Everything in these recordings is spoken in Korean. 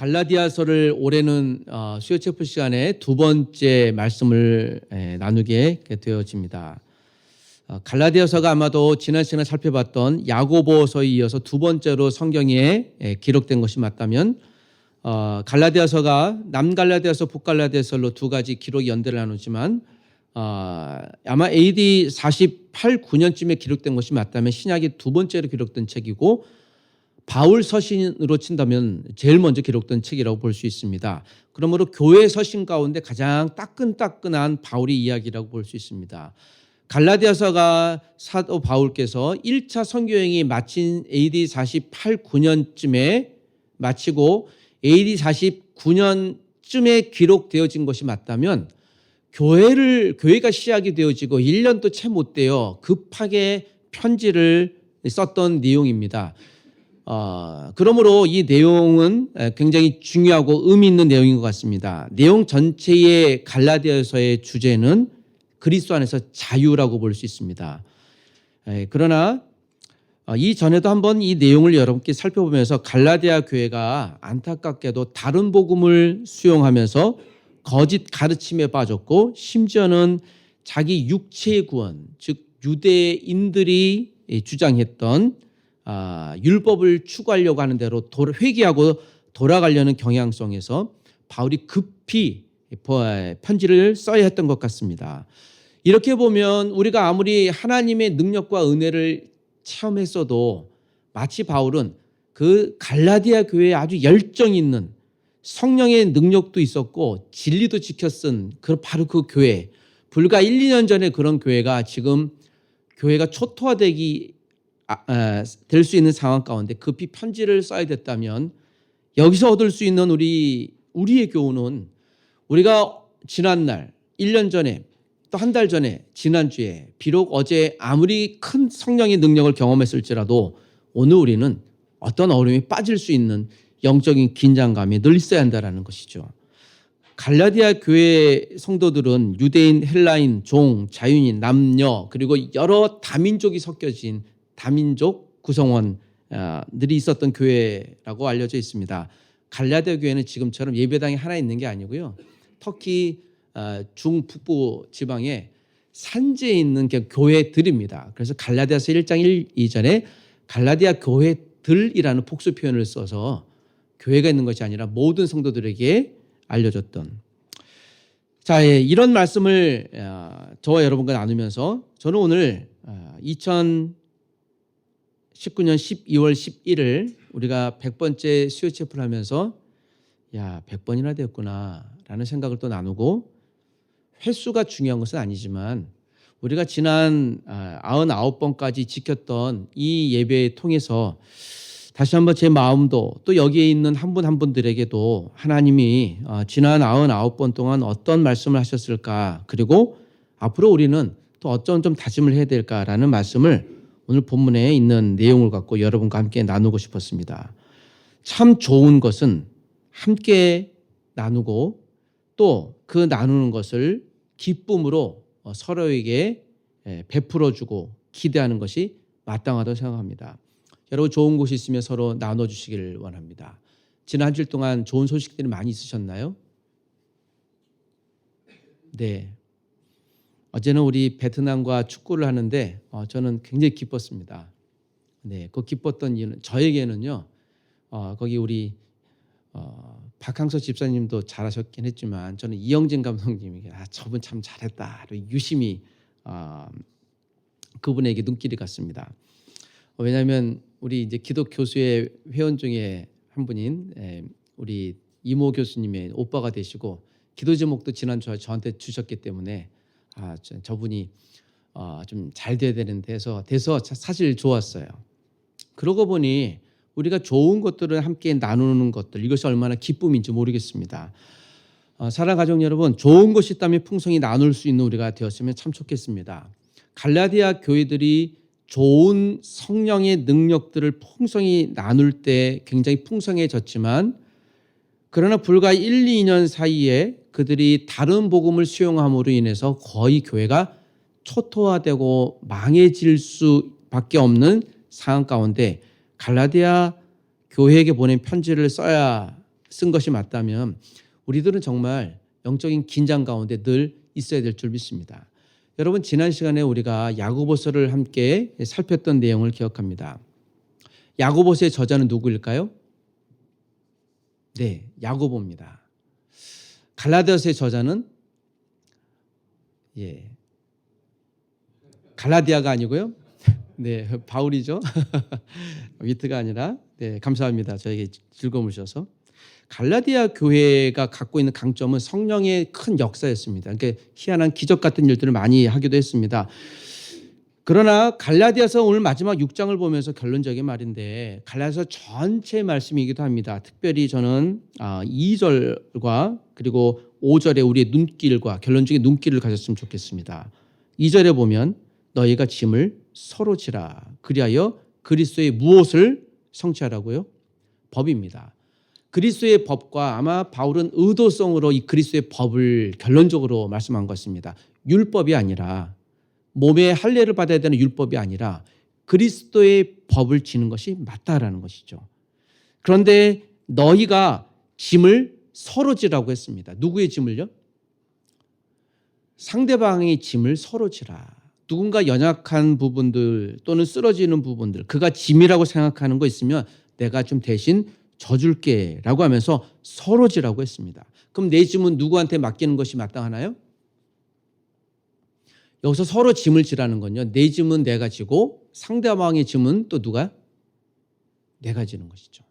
갈라디아서를 올해는 수요체프 시간에 두 번째 말씀을 나누게 되어집니다. 갈라디아서가 아마도 지난 시간에 살펴봤던 야고보서에 이어서 두 번째로 성경에 기록된 것이 맞다면 갈라디아서가 남갈라디아서, 북갈라디아서로 두 가지 기록이 연대를 나누지만 아마 AD 48, 9년쯤에 기록된 것이 맞다면 신약이 두 번째로 기록된 책이고 바울 서신으로 친다면 제일 먼저 기록된 책이라고 볼 수 있습니다. 그러므로 교회 서신 가운데 가장 따끈따끈한 바울의 이야기라고 볼 수 있습니다. 갈라디아서가 사도 바울께서 1차 선교행이 마친 AD 48, 9년쯤에 마치고 AD 49년쯤에 기록되어진 것이 맞다면 교회가 시작이 되어지고 1년도 채 못 되어 급하게 편지를 썼던 내용입니다. 그러므로 이 내용은 굉장히 중요하고 의미 있는 내용인 것 같습니다. 내용 전체의 갈라디아서의 주제는 그리스도 안에서 자유라고 볼 수 있습니다. 그러나 이전에도 한번 이 내용을 여러분께 살펴보면서 갈라디아 교회가 안타깝게도 다른 복음을 수용하면서 거짓 가르침에 빠졌고 심지어는 자기 육체의 구원, 즉 유대인들이 주장했던 율법을 추구하려고 하는 대로 회개하고 돌아가려는 경향성에서 바울이 급히 편지를 써야 했던 것 같습니다. 이렇게 보면 우리가 아무리 하나님의 능력과 은혜를 체험했어도 마치 바울은 그 갈라디아 교회에 아주 열정 있는 성령의 능력도 있었고 진리도 지켰은 바로 그 교회, 불과 1, 2년 전에 그런 교회가 지금 교회가 초토화되기 될 수 있는 상황 가운데 급히 편지를 써야 됐다면 여기서 얻을 수 있는 우리의 교훈은 우리가 지난날 1년 전에 또 한 달 전에 지난주에 비록 어제 아무리 큰 성령의 능력을 경험했을지라도 오늘 우리는 어떤 어려움에 빠질 수 있는 영적인 긴장감이 늘 있어야 한다는 것이죠. 갈라디아 교회 성도들은 유대인, 헬라인, 종, 자유인, 남녀 그리고 여러 다민족이 섞여진 다민족 구성원들이 있었던 교회라고 알려져 있습니다. 갈라디아 교회는 지금처럼 예배당이 하나 있는 게 아니고요. 터키 중북부 지방에 산지에 있는 교회들입니다. 그래서 갈라디아서 1장 1, 2절에 갈라디아 교회들이라는 복수 표현을 써서 교회가 있는 것이 아니라 모든 성도들에게 알려줬던. 자, 이런 말씀을 저와 여러분과 나누면서 저는 오늘 2019년 12월 11일 우리가 100번째 수요체프를 하면서 100번이나 되었구나 라는 생각을 또 나누고 횟수가 중요한 것은 아니지만 우리가 지난 99번까지 지켰던 이 예배를 통해서 다시 한번 제 마음도 또 여기에 있는 한 분 한 분들에게도 하나님이 지난 99번 동안 어떤 말씀을 하셨을까 그리고 앞으로 우리는 또 어떤 좀 다짐을 해야 될까라는 말씀을 오늘 본문에 있는 내용을 갖고 여러분과 함께 나누고 싶었습니다. 참 좋은 것은 함께 나누고 또 그 나누는 것을 기쁨으로 서로에게 베풀어주고 기대하는 것이 마땅하다고 생각합니다. 여러분 좋은 곳이 있으면 서로 나눠주시기를 원합니다. 지난 한 주일 동안 좋은 소식들이 많이 있으셨나요? 네. 어제는 우리 베트남과 축구를 하는데 저는 굉장히 기뻤습니다. 네, 그 기뻤던 이유는 저에게는요. 거기 우리 박항서 집사님도 잘하셨긴 했지만 저는 이영진 감독님이 저분 참 잘했다. 유심히 그분에게 눈길이 갔습니다. 왜냐하면 우리 이제 기독 교수의 회원 중에 한 분인 우리 이모 교수님의 오빠가 되시고 기도 제목도 지난주에 저한테 주셨기 때문에 저분이 좀 잘 돼야 되는데 돼서 사실 좋았어요. 그러고 보니 우리가 좋은 것들을 함께 나누는 것들 이것이 얼마나 기쁨인지 모르겠습니다. 사랑 가족 여러분 좋은 것이 있다면 풍성히 나눌 수 있는 우리가 되었으면 참 좋겠습니다. 갈라디아 교회들이 좋은 성령의 능력들을 풍성히 나눌 때 굉장히 풍성해졌지만 그러나 불과 1, 2년 사이에 그들이 다른 복음을 수용함으로 인해서 거의 교회가 초토화되고 망해질 수밖에 없는 상황 가운데 갈라디아 교회에게 보낸 편지를 써야 쓴 것이 맞다면 우리들은 정말 영적인 긴장 가운데 늘 있어야 될 줄 믿습니다. 여러분, 지난 시간에 우리가 야고보서를 함께 살폈던 내용을 기억합니다. 야고보서의 저자는 누구일까요? 네, 야고보입니다. 갈라디아서의 저자는 갈라디아가 아니고요. 네, 바울이죠. 위트가 아니라. 네, 감사합니다. 저에게 즐거움을 주셔서. 갈라디아 교회가 갖고 있는 강점은 성령의 큰 역사였습니다. 그러니까 희한한 기적 같은 일들을 많이 하기도 했습니다. 그러나 갈라디아서 오늘 마지막 6장을 보면서 결론적인 말인데 갈라디아서 전체 말씀이기도 합니다. 특별히 저는 2절과 그리고 5절에 우리의 눈길과 결론적인 눈길을 가졌으면 좋겠습니다. 2절에 보면 너희가 짐을 서로 지라 그리하여 그리스도의 무엇을 성취하라고요? 법입니다. 그리스도의 법과 아마 바울은 의도성으로 이 그리스도의 법을 결론적으로 말씀한 것입니다. 율법이 아니라 몸의 할례를 받아야 되는 율법이 아니라 그리스도의 법을 지는 것이 맞다라는 것이죠. 그런데 너희가 짐을 서로 지라고 했습니다. 누구의 짐을요? 상대방의 짐을 서로 지라. 누군가 연약한 부분들 또는 쓰러지는 부분들 그가 짐이라고 생각하는 거 있으면 내가 좀 대신 져줄게 라고 하면서 서로 지라고 했습니다. 그럼 내 짐은 누구한테 맡기는 것이 마땅하나요? 여기서 서로 짐을 지라는 건요. 내 짐은 내가 지고 상대방의 짐은 또 누가? 내가 지는 것이죠.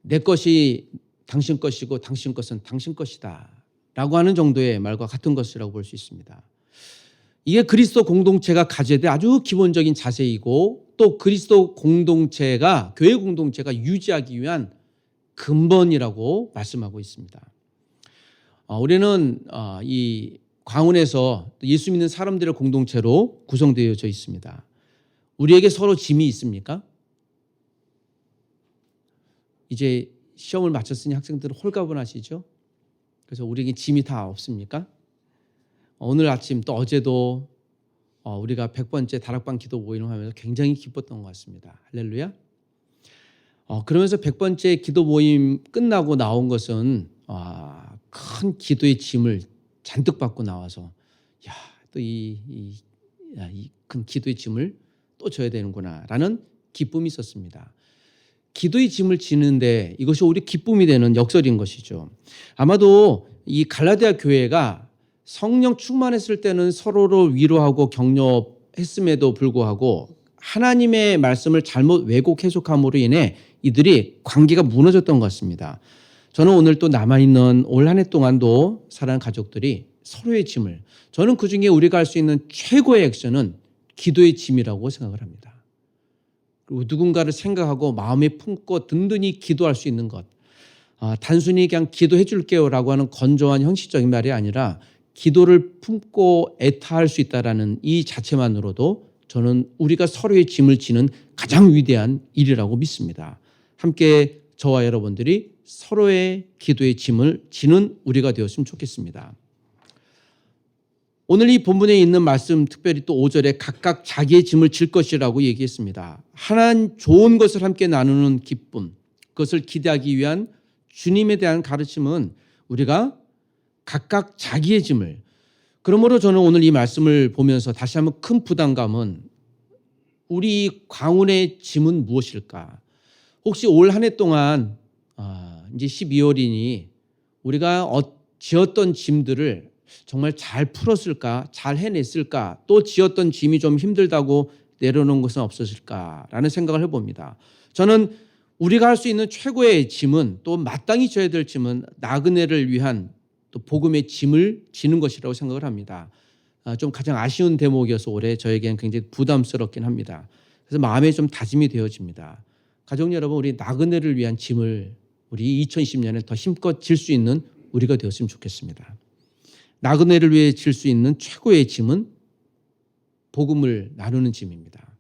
내 것이 당신 것이고 당신 것은 당신 것이다 라고 하는 정도의 말과 같은 것이라고 볼 수 있습니다. 이게 그리스도 공동체가 가져야 될 아주 기본적인 자세이고 또 그리스도 공동체가 교회 공동체가 유지하기 위한 근본이라고 말씀하고 있습니다. 우리는 이 광운에서 예수 믿는 사람들의 공동체로 구성되어져 있습니다. 우리에게 서로 짐이 있습니까? 이제 시험을 마쳤으니 학생들은 홀가분하시죠? 그래서 우리에게 짐이 다 없습니까? 오늘 아침 또 어제도 우리가 100번째 다락방 기도 모임을 하면서 굉장히 기뻤던 것 같습니다. 할렐루야. 그러면서 100번째 기도 모임 끝나고 나온 것은 큰 기도의 짐을 잔뜩 받고 나와서 또 이 큰 기도의 짐을 또 져야 되는구나 라는 기쁨이 있었습니다. 기도의 짐을 지는데 이것이 우리 기쁨이 되는 역설인 것이죠. 아마도 이 갈라디아 교회가 성령 충만했을 때는 서로를 위로하고 격려했음에도 불구하고 하나님의 말씀을 잘못 왜곡 해석함으로 인해 이들이 관계가 무너졌던 것 같습니다. 저는 오늘 또 남아있는 올 한 해 동안도 사랑하는 가족들이 서로의 짐을 저는 그중에 우리가 할 수 있는 최고의 액션은 기도의 짐이라고 생각을 합니다. 그리고 누군가를 생각하고 마음에 품고 든든히 기도할 수 있는 것 단순히 그냥 기도해 줄게요 라고 하는 건조한 형식적인 말이 아니라 기도를 품고 애타할 수 있다는 이 자체만으로도 저는 우리가 서로의 짐을 지는 가장 위대한 일이라고 믿습니다. 함께 저와 여러분들이 서로의 기도의 짐을 지는 우리가 되었으면 좋겠습니다. 오늘 이 본문에 있는 말씀 특별히 또 5절에 각각 자기의 짐을 질 것이라고 얘기했습니다. 하나님 좋은 것을 함께 나누는 기쁨 그것을 기대하기 위한 주님에 대한 가르침은 우리가 각각 자기의 짐을 그러므로 저는 오늘 이 말씀을 보면서 다시 한번 큰 부담감은 우리 광운의 짐은 무엇일까? 혹시 올 한 해 동안 이제 12월이니 우리가 지었던 짐들을 정말 잘 풀었을까? 잘 해냈을까? 또 지었던 짐이 좀 힘들다고 내려놓은 것은 없었을까라는 생각을 해봅니다. 저는 우리가 할 수 있는 최고의 짐은 또 마땅히 져야 될 짐은 나그네를 위한 또 복음의 짐을 지는 것이라고 생각을 합니다. 좀 가장 아쉬운 대목이어서 올해 저에게는 굉장히 부담스럽긴 합니다. 그래서 마음에 좀 다짐이 되어집니다. 가족 여러분, 우리 나그네를 위한 짐을 우리 2020년에 더 힘껏 질 수 있는 우리가 되었으면 좋겠습니다. 나그네를 위해 질 수 있는 최고의 짐은 복음을 나누는 짐입니다.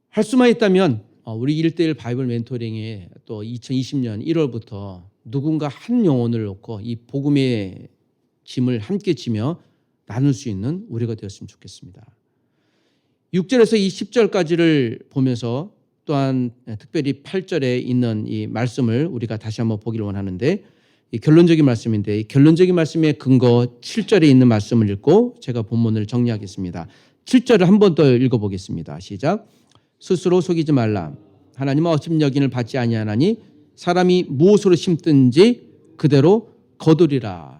할 수만 있다면 우리 1:1 바이블 멘토링에 또 2020년 1월부터 누군가 한 영혼을 놓고 이 복음의 짐을 함께 지며 나눌 수 있는 우리가 되었으면 좋겠습니다. 6절에서 이 10절까지를 보면서 또한 특별히 8절에 있는 이 말씀을 우리가 다시 한번 보기를 원하는데, 이 결론적인 말씀인데, 이 결론적인 말씀의 근거 7절에 있는 말씀을 읽고 제가 본문을 정리하겠습니다. 7절을 한 번 더 읽어보겠습니다. 시작. 스스로 속이지 말라. 하나님은 어찌 여김을 받지 아니하나니 사람이 무엇으로 심든지 그대로 거두리라.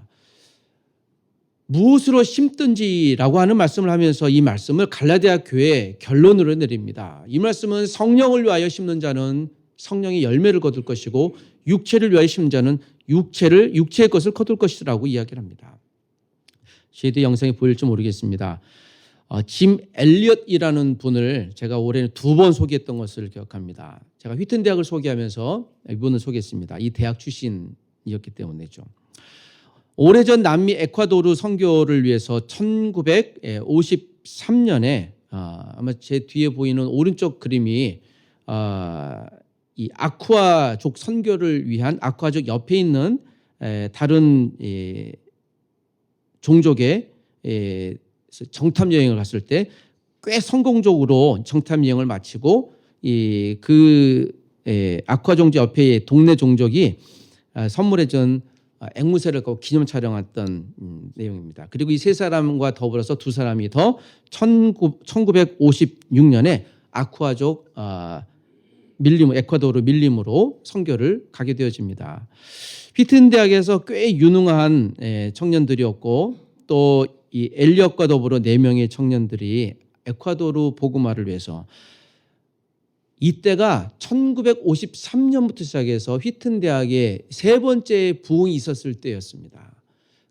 무엇으로 심든지라고 하는 말씀을 하면서 이 말씀을 갈라디아 교회의 결론으로 내립니다. 이 말씀은 성령을 위하여 심는 자는 성령의 열매를 거둘 것이고, 육체를 위하여 심는 자는 육체의 것을 거둘 것이라고 이야기를 합니다. CD 영상에 보일지 모르겠습니다. 짐 엘리엇이라는 분을 제가 올해는 2번 소개했던 것을 기억합니다. 제가 휘튼 대학을 소개하면서 이분을 소개했습니다. 이 대학 출신이었기 때문이죠. 오래전 남미 에콰도르 선교를 위해서 1953년에 아마 제 뒤에 보이는 오른쪽 그림이 이 아쿠아족 선교를 위한, 아쿠아족 옆에 있는 다른 종족의 정탐 여행을 갔을 때 꽤 성공적으로 정탐 여행을 마치고, 아쿠아 종족 옆에 동네 종족이 선물해준 앵무새를 갖고 기념 촬영했던 내용입니다. 그리고 이 세 사람과 더불어서 2사람이 더 1956년에 아쿠아족 에콰도르 밀림으로 선교를 가게 되어집니다. 휘튼 대학에서 꽤 유능한 청년들이었고, 또 이 엘리엇과 더불어 4명의 청년들이 에콰도르 복음화를 위해서, 이때가 1953년부터 시작해서 휘튼 대학에 3번째 부흥이 있었을 때였습니다.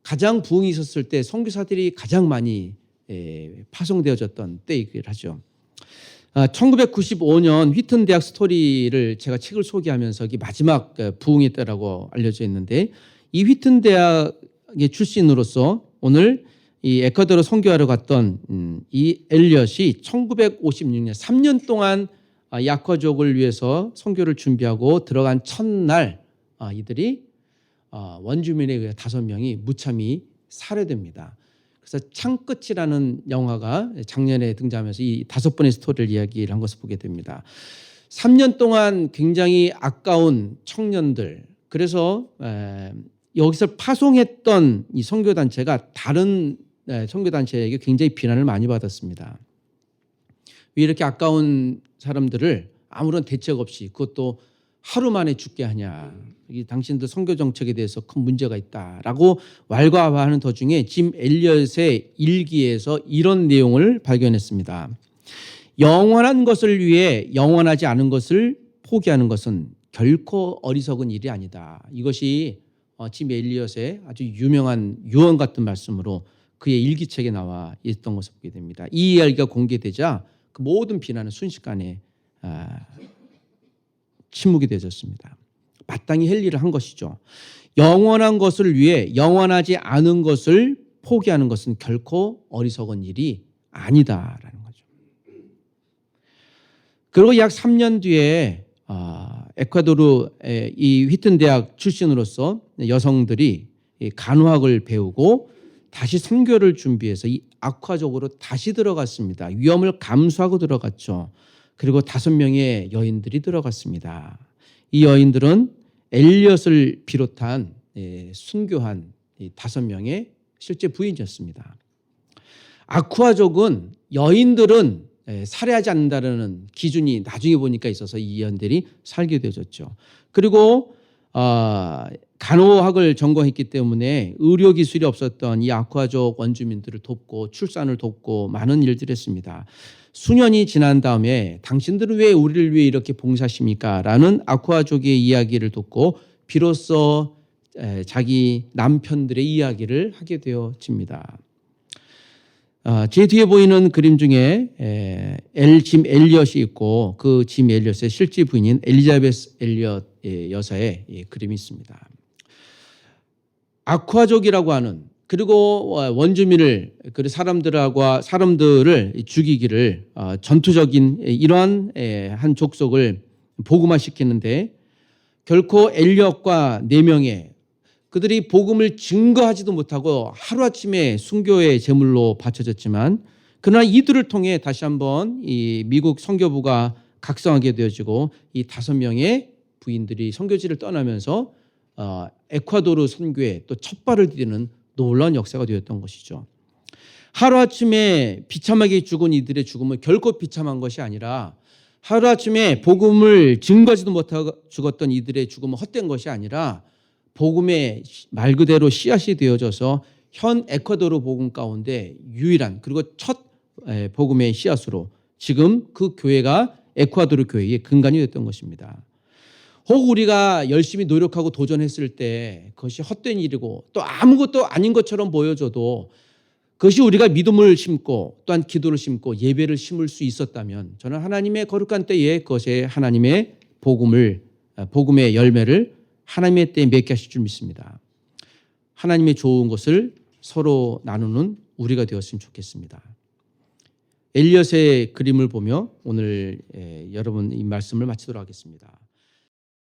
가장 부흥이 있었을 때 선교사들이 가장 많이 파송되어졌던 때이기를 하죠. 1995년 휘튼 대학 스토리를 제가 책을 소개하면서 이게 마지막 부흥이 때라고 알려져 있는데, 이 휘튼 대학의 출신으로서 오늘 이 에콰도르 선교하러 갔던 이 엘리엇이 1956년 3년 동안 아쿠아족을 위해서 선교를 준비하고 들어간 첫날 이들이 원주민에 의해 5명이 무참히 살해됩니다. 그래서 창끝이라는 영화가 작년에 등장하면서 이 5번의 스토리를 이야기를 한 것을 보게 됩니다. 3년 동안 굉장히 아까운 청년들, 그래서 여기서 파송했던 이 선교단체가 다른 선교단체에게 굉장히 비난을 많이 받았습니다. 왜 이렇게 아까운 사람들을 아무런 대책 없이, 그것도 하루 만에 죽게 하냐, 당신들 선교 정책에 대해서 큰 문제가 있다라고 왈가왈부하는 도중에 짐 엘리엇의 일기에서 이런 내용을 발견했습니다. 영원한 것을 위해 영원하지 않은 것을 포기하는 것은 결코 어리석은 일이 아니다. 이것이 짐 엘리엇의 아주 유명한 유언 같은 말씀으로 그의 일기책에 나와 있던 것을 보게 됩니다. 이 이야기가 공개되자 그 모든 비난은 순식간에 침묵이 되어졌습니다. 마땅히 할 일을 한 것이죠. 영원한 것을 위해 영원하지 않은 것을 포기하는 것은 결코 어리석은 일이 아니다라는 거죠. 그리고 약 3년 뒤에 에콰도르 이 휘튼 대학 출신으로서 여성들이 간호학을 배우고 다시 선교를 준비해서 이 아쿠아족으로 다시 들어갔습니다. 위험을 감수하고 들어갔죠. 그리고 5명의 여인들이 들어갔습니다. 이 여인들은 엘리엇을 비롯한 순교한 5명의 실제 부인이었습니다. 아쿠아족은 여인들은 살해하지 않는다는 기준이 나중에 보니까 있어서 이 여인들이 살게 되어졌죠. 그리고 간호학을 전공했기 때문에 의료 기술이 없었던 이 아쿠아족 원주민들을 돕고 출산을 돕고 많은 일들을 했습니다. 수년이 지난 다음에 당신들은 왜 우리를 위해 이렇게 봉사하십니까? 라는 아쿠아족의 이야기를 듣고 비로소 자기 남편들의 이야기를 하게 되어집니다. 제 뒤에 보이는 그림 중에 짐 엘리엇이 있고, 그 짐 엘리엇의 실제 부인인 엘리자베스 엘리엇 여사의 그림이 있습니다. 아쿠아족이라고 하는, 그리고 원주민을, 그 사람들을 죽이기를 전투적인 이러한 한 족속을 복음화시키는데, 결코 엘리엇과 4명의 그들이 복음을 증거하지도 못하고 하루아침에 순교의 제물로 바쳐졌지만, 그러나 이들을 통해 다시 한번 이 미국 선교부가 각성하게 되어지고 이 5명의 부인들이 선교지를 떠나면서 에콰도르 선교에 또 첫 발을 디디는 놀라운 역사가 되었던 것이죠. 하루아침에 비참하게 죽은 이들의 죽음은 결코 비참한 것이 아니라 하루아침에 복음을 증거하지도 못하고 죽었던 이들의 죽음은 헛된 것이 아니라 복음의 말 그대로 씨앗이 되어져서 현 에콰도르 복음 가운데 유일한 그리고 첫 복음의 씨앗으로 지금 그 교회가 에콰도르 교회의 근간이 됐던 것입니다. 혹 우리가 열심히 노력하고 도전했을 때 그것이 헛된 일이고 또 아무것도 아닌 것처럼 보여져도 그것이 우리가 믿음을 심고 또한 기도를 심고 예배를 심을 수 있었다면 저는 하나님의 거룩한 때에 그것에 하나님의 복음의 열매를 하나님의 때에 맺게 하실 줄 믿습니다. 하나님의 좋은 것을 서로 나누는 우리가 되었으면 좋겠습니다. 엘리엇의 그림을 보며 오늘 여러분 이 말씀을 마치도록 하겠습니다.